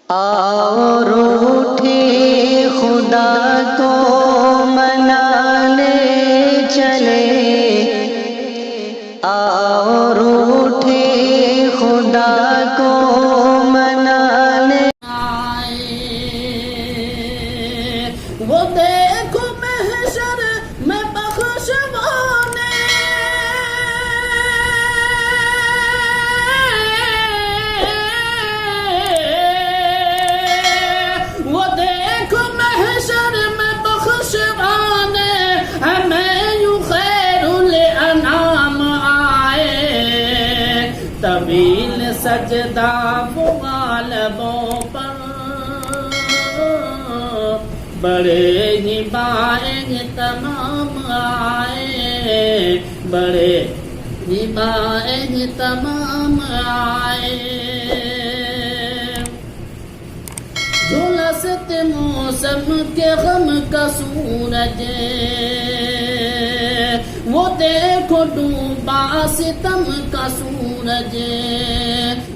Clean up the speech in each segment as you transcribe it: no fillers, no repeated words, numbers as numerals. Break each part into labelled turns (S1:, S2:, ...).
S1: آؤ روٹھے خدا کو منانے چلے، آؤ روٹھے خدا کو منانے
S2: وہ دیکھو محشر میں بخشوانے، وہ دیکھو محشر میں بخشوانے، ہمیں یوں خیر الانام آئے، طویل سجدہ غالبوں پر، بڑے ہی بائیں تمام آئے، بڑے ہی بائیں تمام آئے، جھلست موسم کے غم کا سورج، وہ دیکھو ڈوبا ستم کا سورج،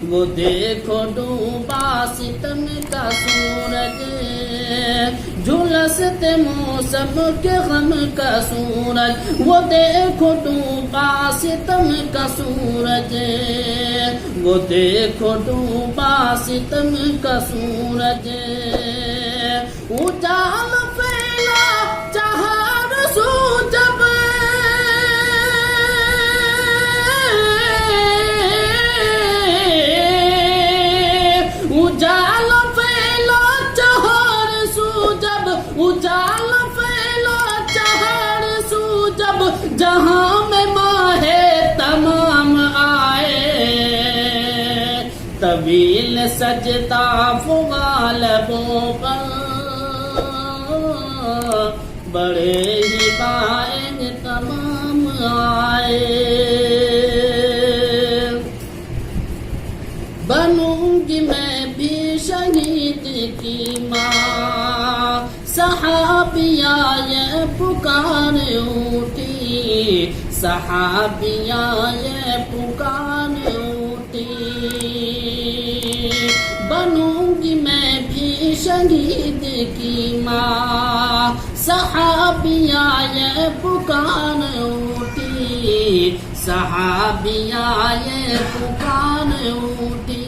S2: وہ دیکھو ڈوبا ستم کا سورج، جھلست موسم کے غم کا سورج، وہ دیکھو ڈوبا ستم کا سورج، وہ دیکھو ڈوبا ستم کا سورج، اجال پھیلا چہار سو جب، اجال پھیلا چہار سو جب، اجال پھیلا چہار سو جب، جہاں میں ماہ تمام آئے، طویل سجدہ غالبوں پر، بڑے ہی بائیں تمام آئے، بنوں گی میں بھی شہید کی ماں، صحابیہ یہ پکار اٹھی، صحابیہ یہ پکار اٹھی، بنوں گی میں بھی شہید کی ماں، صحابیہ یہ پکار اٹھی، صحابیہ یہ پکار اٹھی،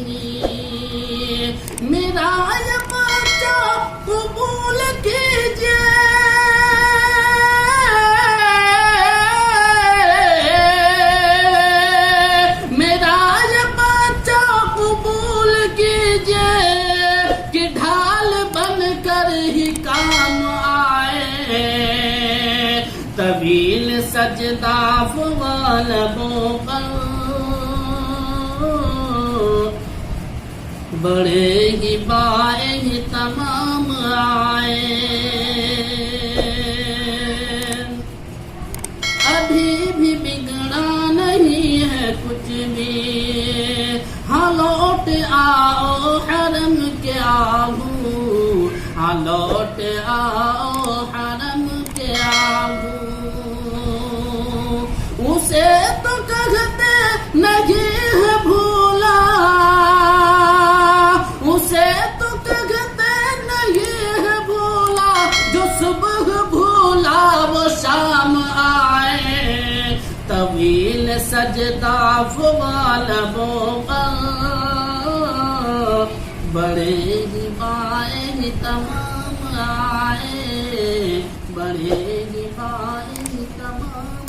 S2: میرا یہ بچہ قبول کیجئے، میرا یہ بچہ قبول کیجئے، کہ ڈھال بن کر ہی کام آئے، طویل سجدہ غالبوں پر، بڑے ہی بائیں تمام آئے، ابھی بھی بگڑا نہیں ہے کچھ بھی، ہاں لوٹ آؤ حرم کے آہو، ہاں لوٹ آؤ حرم کے آہو، اسے تو کہتے نہیں ہے بھولا، اسے تو کہتے نہیں ہے بھولا، جو صبح بھولا وہ شام آئے، طویل سجدہ غالبوں پر، بڑے ہی بائیں تمام آئے، بڑے ہی بائیں تمام